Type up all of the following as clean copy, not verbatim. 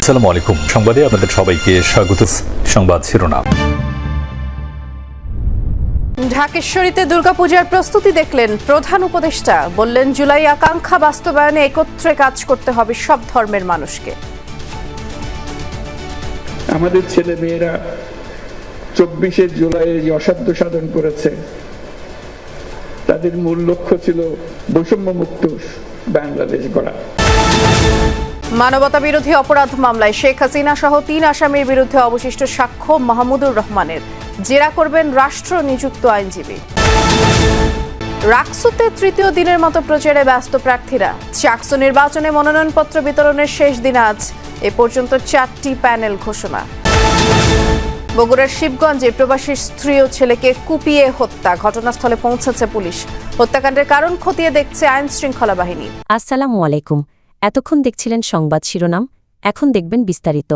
আসসালামু আলাইকুম। সংবাদে আপনাদের সবাইকে স্বাগত। সংবাদ শিরোনাম। ঢাকেশ্বরীতে দুর্গাপূজার প্রস্তুতি দেখলেন প্রধান উপদেষ্টা। বললেন, জুলাই আকাঙ্ক্ষা বাস্তবায়নে একত্রে কাজ করতে হবে সব ধর্মের মানুষকে। আমাদের ছেলে মেয়েরা 24শে জুলাই যে অসাধ্য সাধন করেছে, তাদের মূল লক্ষ্য ছিল বৈষম্য মুক্ত বাংলাদেশ গড়া। মানবতা বিরোধী অপরাধ মামলায় শেখ হাসিনা সহ 3 আসামির বিরুদ্ধে অবশিষ্ট সাক্ষ্য মাহমুদুর রহমানের। জেরা করবেন রাষ্ট্র নিযুক্ত আইনজীবী। রাকসুতে তৃতীয় দিনের মতো প্রচারে ব্যস্ত প্রার্থীরা। চাকসু নির্বাচনে মনোনয়নপত্র বিতরণের শেষ দিন আজ। এ পর্যন্ত 4টি প্যানেল ঘোষণা। বগুড়ার শিবগঞ্জে প্রবাসী স্ত্রী ও ছেলেকে কুপিয়ে হত্যা। ঘটনাস্থলে পৌঁছেছে পুলিশ। হত্যাকাণ্ডের কারণ খতিয়ে দেখছে আইন শৃঙ্খলা বাহিনী। আসসালামু আলাইকুম। এতক্ষণ দেখছিলেন সংবাদ শিরোনাম, এখন দেখবেন বিস্তারিত।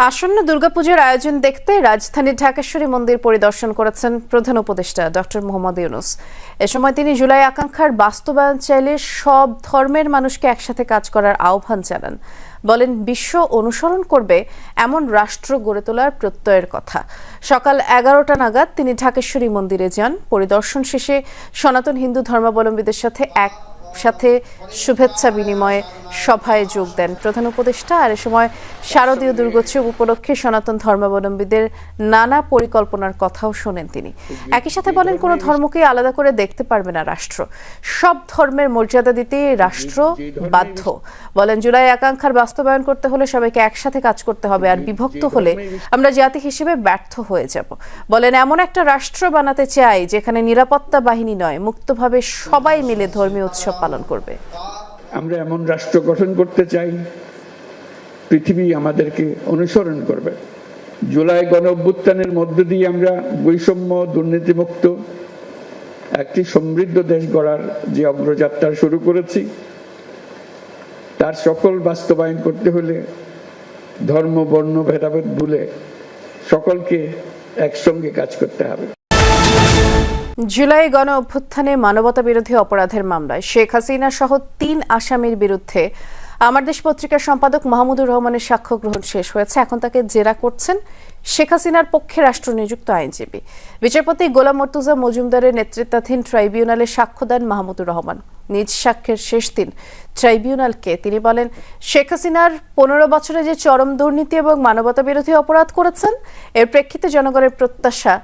আসন্ন দুর্গাপূজার আয়োজন দেখতে রাজধানীর ঢাকেশ্বরী মন্দির পরিদর্শন করেছেন প্রধান উপদেষ্টা ডক্টর মোহাম্মদ ইউনূস। এ সময় তিনি জুলাই আকাঙ্ক্ষার বাস্তবায়ন চাইলে সব ধর্মের মানুষকে একসাথে কাজ করার আহ্বান জানান। বলেন, বিশ্ব অনুসরণ করবে এমন রাষ্ট্র গড়ে তোলার প্রত্যয়ের কথা। সকাল 11টা নাগাদ তিনি ঢাকেশ্বরী মন্দিরে যান। পরিদর্শন শেষে সনাতন হিন্দু ধর্মাবলম্বীদের সাথে শুভেচ্ছা বিনিময়ে সভায় যোগ দেন প্রধান উপদেষ্টা। আর এ সময় শারদীয় দুর্গোৎসব উপলক্ষে সনাতন ধর্মাবলম্বীদের নানা পরিকল্পনার কথাও শোনেন তিনি। একই সাথে বলেন, কোনো ধর্মকে আলাদা করে দেখতে পারবে না রাষ্ট্র। সব ধর্মের মর্যাদা দিতে রাষ্ট্র বাধ্য। বলেন, জুলাই আকাঙ্ক্ষার বাস্তবায়ন করতে হলে সবাইকে একসাথে কাজ করতে হবে, আর বিভক্ত হলে আমরা জাতি হিসেবে ব্যর্থ হয়ে যাব। বলেন, এমন একটা রাষ্ট্র বানাতে চাই যেখানে নিরাপত্তা বাহিনী নয়, মুক্তভাবে সবাই মিলে ধর্মীয় উৎসব পালন করবে। আমরা এমন রাষ্ট্র গঠন করতে চাই, পৃথিবী আমাদেরকে অনুসরণ করবে। জুলাই গণ অভ্যুত্থানের মধ্য দিয়ে আমরা বৈষম্য দুর্নীতিমুক্ত একটি সমৃদ্ধ দেশ গড়ার যে অগ্রযাত্রা শুরু করেছি, তার সকল বাস্তবায়ন করতে হলে ধর্ম বর্ণ ভেদাভেদ ভুলে সকলকে একসঙ্গে কাজ করতে হবে। জুলাই গণ অভ্যুত্থানে মানবতা বিরোধী অপরাধের মামলায় শেখ হাসিনা সহ 3 আসামির বিরুদ্ধে আমার দেশ পত্রিকার সম্পাদক মাহমুদুর রহমানের সাক্ষ্য গ্রহণ শেষ হয়েছে। এখন তাকে জেরা করছেন শেখ হাসিনার পক্ষে রাষ্ট্র নিযুক্ত আইনজীবী। বিচারপতি গোলাম মর্তুজা মজুমদারের নেতৃত্বাধীন ট্রাইব্যুনালে সাক্ষ্য দেন মাহমুদুর রহমান। নিজ সাক্ষ্যের শেষ দিন ট্রাইব্যুনালকে তিনি বলেন, শেখ হাসিনার 15 বছরে যে চরম দুর্নীতি এবং মানবতা বিরোধী অপরাধ করেছেন, এর প্রেক্ষিতে জনগণের প্রত্যাশা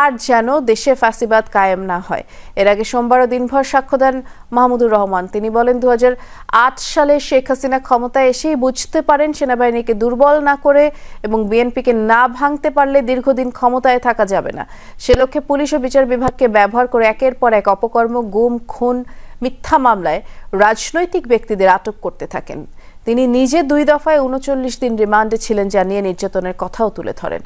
আর যেন দেশে ফ্যাসিবাদ কায়েম না হয়। এর আগে সোমবারও দিনভর সাক্ষ্য দেন মাহমুদুর রহমান। তিনি বলেন, 2008 সালে শেখ হাসিনা ক্ষমতায় এসেই বুঝতে পারেন সেনাবাহিনীকে দুর্বল না করে এবং বিএনপিকে না ভাঙতে পারলে দীর্ঘদিন ক্ষমতায় থাকা যাবে না। সে লক্ষ্যে পুলিশ ও বিচার বিভাগকে ব্যবহার করে একের পর এক অপকর্ম, গুম, খুন, মিথ্যা মামলায় রাজনৈতিক ব্যক্তিদের আটক করতে থাকেন। তিনি নিজে 2 দফায় 39 দিন রিমান্ডে ছিলেন, জানিয়ে নির্যাতনের কথাও তুলে ধরেন।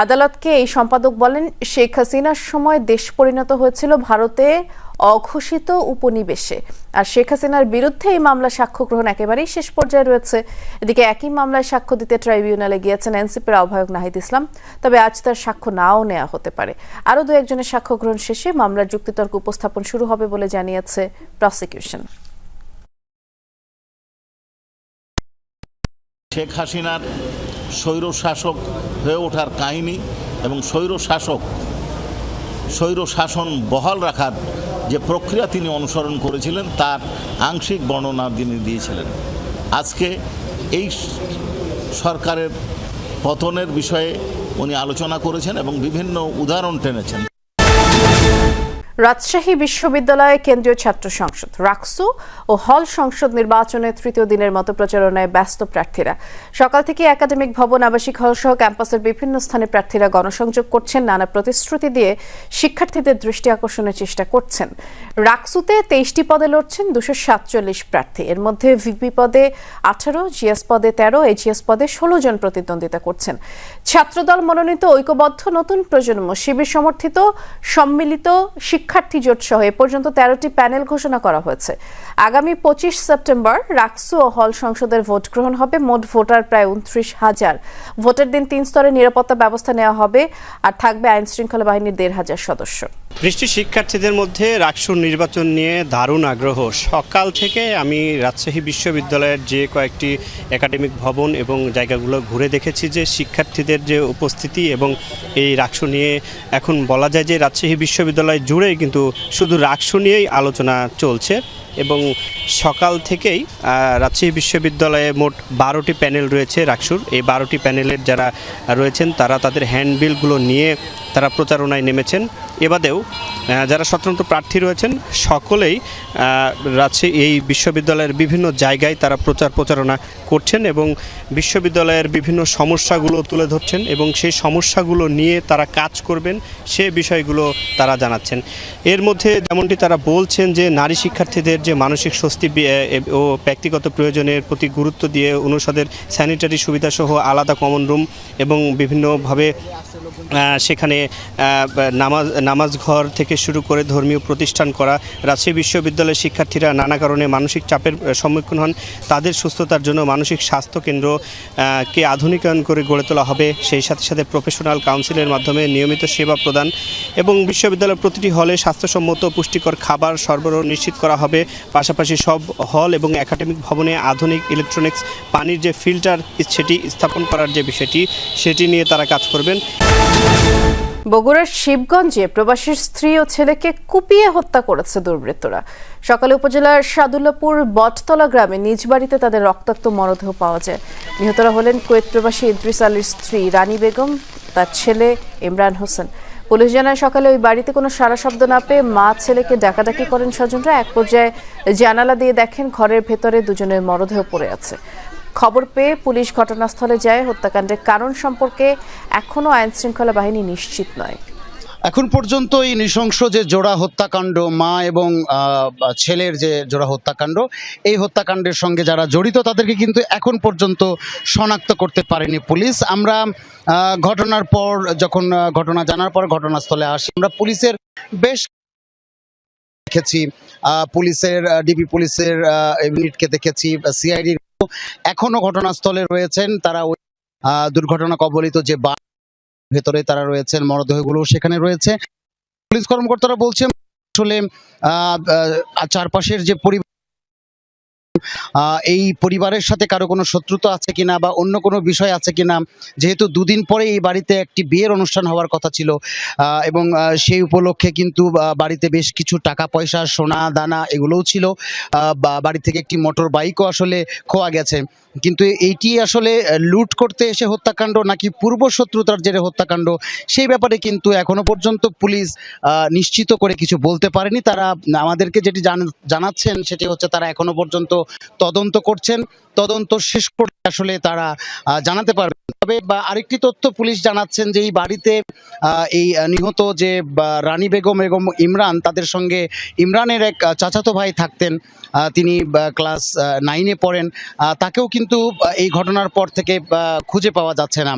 আদালতকে এই সম্পাদক বলেন, শেখ হাসিনার সময় দেশ পরিণত হয়েছিল ভারতে অঘোষিত উপনিবেশে, আর শেখ হাসিনার বিরুদ্ধে এই মামলা সাক্ষ্য গ্রহণ একেবারেই শেষ পর্যায়ে রয়েছে। এদিকে একই মামলায় সাক্ষ্য দিতে ট্রাইব্যুনালে গিয়েছেন এনসিপির আহ্বায়ক নাহিদ ইসলাম। তবে আজ তার সাক্ষ্য নাও নেওয়া হতে পারে। আরও 2-1 সাক্ষ্য গ্রহণ শেষে মামলার যুক্তিতর্ক উপস্থাপন শুরু হবে বলে জানিয়েছে প্রসিকিউশন। শেখ হাসিনার স্বৈর শাসক হয়ে ওঠার কাহিনী এবং স্বৈর শাসন বহাল রাখার যে প্রক্রিয়া তিনি অনুসরণ করেছিলেন, তার আংশিক বর্ণনা তিনি দিয়েছিলেন। আজকে এই সরকারের পতনের বিষয়ে উনি আলোচনা করেছেন এবং বিভিন্ন উদাহরণ টেনেছেন। রাজশাহী বিশ্ববিদ্যালয়ে কেন্দ্রীয় ছাত্র সংসদ, রাকসু ও হল সংসদ নির্বাচনের 3য় দিনের মতো প্রচারণায় ব্যস্ত প্রার্থীরা। সকাল থেকে একাডেমিক ভবন, আবাসিক হল সহ ক্যাম্পাসের বিভিন্ন স্থানে প্রার্থীরা গণসংযোগ করছেন, নানা প্রতিশ্রুতি দিয়ে শিক্ষার্থীদের দৃষ্টি আকর্ষণের চেষ্টা করছেন। রাকসুতে 23টি পদে লড়ছেন 247 প্রার্থী। এর মধ্যে ভিপি পদে 18, জিএস পদে 13, এজিএস পদে 16 জন প্রতিদ্বন্দ্বিতা করছেন। ছাত্রদল মনোনীত ঐক্যবদ্ধ নতুন প্রজন্ম, শিবির সমর্থিত সম্মিলিত শিক্ষার্থী জোট সহ এ পর্যন্ত 13টি প্যানেল ঘোষণা করা হয়েছে। আগামী 25 সেপ্টেম্বর রাকসু ও হল সংসদের ভোট গ্রহণ হবে। মোট ভোটার প্রায় 29,000। ভোটের দিন 3 স্তরে নিরাপত্তা ব্যবস্থা নেওয়া হবে, আর থাকবে আইন শৃঙ্খলা বাহিনীর 1,500 সদস্য। বৃষ্টি শিক্ষার্থীদের মধ্যে রাকসুর নির্বাচন নিয়ে দারুণ আগ্রহ। সকাল থেকে আমি রাজশাহী বিশ্ববিদ্যালয়ের যে কয়েকটি একাডেমিক ভবন এবং জায়গাগুলো ঘুরে দেখেছি যে শিক্ষার্থীদের যে উপস্থিতি এবং এই রাকসু নিয়ে এখন বলা যায় যে রাজশাহী বিশ্ববিদ্যালয় জুড়েই কিন্তু শুধু রাকসু নিয়েই আলোচনা চলছে। এবং সকাল থেকেই রাজশাহী বিশ্ববিদ্যালয়ে মোট 12টি প্যানেল রয়েছে রাকসুর। এই 12টি প্যানেলের যারা রয়েছেন তারা তাদের হ্যান্ডবিলগুলো নিয়ে তারা প্রচারণায় নেমেছেন। এবাদেও যারা স্বতন্ত্র প্রার্থী রয়েছেন সকলেই রাজশাহী এই বিশ্ববিদ্যালয়ের বিভিন্ন জায়গায় তারা প্রচারণা করছেন এবং বিশ্ববিদ্যালয়ের বিভিন্ন সমস্যাগুলো তুলে ধরছেন এবং সেই সমস্যাগুলো নিয়ে তারা কাজ করবেন সে বিষয়গুলো তারা জানাচ্ছেন। এর মধ্যে যেমনটি তারা বলছেন যে নারী শিক্ষার্থীদের যে মানসিক স্বস্তি ও ব্যক্তিগত প্রয়োজনের প্রতি গুরুত্ব দিয়ে অনুষদের স্যানিটারি সুবিধাসহ আলাদা কমন রুম এবং বিভিন্নভাবে সেখানে নামাজ ঘর থেকে শুরু করে ধর্মীয় প্রতিষ্ঠান করা। রাজশাহী বিশ্ববিদ্যালয়ের শিক্ষার্থীরা নানা কারণে মানসিক চাপের সম্মুখীন হন, তাদের সুস্থতার জন্য মানসিক স্বাস্থ্য কেন্দ্রকে আধুনিকায়ন করে গড়ে তোলা হবে। সেই সাথে সাথে প্রফেশনাল কাউন্সিলের মাধ্যমে নিয়মিত সেবা প্রদান এবং বিশ্ববিদ্যালয়ের প্রতিটি হলে স্বাস্থ্যসম্মত পুষ্টিকর খাবার সরবরাহ নিশ্চিত করা হবে। পাশাপাশি সব হল এবং একাডেমিক ভবনে আধুনিক ইলেকট্রনিক্স পানির যে ফিল্টার সেটি স্থাপন করার যে বিষয়টি সেটি নিয়ে তারা কাজ করবেন। বগুড়ার শিবগঞ্জে প্রবাসীর স্ত্রী ও ছেলেকে কুপিয়ে হত্যা করেছে দুর্বৃত্তরা। সকালে উপজেলার সাদুল্লাপুর বটতলা গ্রামে নিজ বাড়িতে তাদের রক্তাক্ত মরদেহ পাওয়া যায়। নিহতরা হলেন কুয়েত প্রবাসী ইদ্রিস আলীর স্ত্রী রানী বেগম, তার ছেলে ইমরান হোসেন। পুলিশ জানায় সকালে ওই বাড়িতে কোনো সাড়া শব্দ না পেয়ে মা ছেলেকে ডাকাডাকি করেন স্বজনরা। এক পর্যায়ে জানালা দিয়ে দেখেন ঘরের ভেতরে দুজনের মরদেহ পড়ে আছে। খবর পেয়ে পুলিশ ঘটনাস্থলে যায়। হত্যাকাণ্ডের কারণ সম্পর্কে এখনও আইনশৃঙ্খলা বাহিনী নিশ্চিত নয়। এখন পর্যন্ত এই নৃশংস যে জোড়া হত্যাকাণ্ড, মা এবং ছেলের যে জোড়া হত্যাকাণ্ড, এই হত্যাকাণ্ডের সঙ্গে যারা জড়িত তাদেরকে কিন্তু এখন পর্যন্ত শনাক্ত করতে পারেনি পুলিশ। আমরা ঘটনার পর যখন ঘটনা জানার পর ঘটনাস্থলে আসি, আমরা পুলিশের বেশ দেখেছি, পুলিশের ডিবি পুলিশের ইউনিটকে দেখেছি, সিআইডির এখনো ঘটনাস্থলে রয়েছেন। তারা ওই দুর্ঘটনা কবলিত যে ভেতরে তারা রয়েছেন, মরদেহগুলো সেখানে রয়েছে। পুলিশ কর্মকর্তারা বলছেন আসলে চারপাশের যে এই পরিবারের সাথে কারো কোনো শত্রুতা আছে কিনা বা অন্য কোনো বিষয় আছে কিনা, যেহেতু দুদিন পরে এই বাড়িতে একটি বিয়ের অনুষ্ঠান হওয়ার কথা ছিল এবং সেই উপলক্ষে কিন্তু বাড়িতে বেশ কিছু টাকা পয়সা, সোনা দানা এগুলোও ছিল। বাড়ি থেকে একটি মোটর বাইকও আসলে খোয়া গেছে। কিন্তু এইটি আসলে লুট করতে এসে হত্যাকাণ্ড নাকি পূর্ব শত্রুতার জেরে হত্যাকাণ্ড, সেই ব্যাপারে কিন্তু এখনো পর্যন্ত পুলিশ নিশ্চিত করে কিছু বলতে পারেনি। তারা আমাদেরকে যেটি জানাচ্ছেন সেটি হচ্ছে তারা এখনো পর্যন্ত তদন্ত করছেন, তদন্ত শেষ করে আসলে তারা জানাতে পারবে। তবে আরেকটি তথ্য পুলিশ জানাচ্ছেন যে এই বাড়িতে এই নিহত যে রানী বেগম এবং ইমরান, তাদের সঙ্গে ইমরানের এক চাচাতো ভাই থাকতেন, তিনি ক্লাস 9-এ পড়েন। তাকেও কিন্তু এই ঘটনার পর থেকে খুঁজে পাওয়া যাচ্ছে না।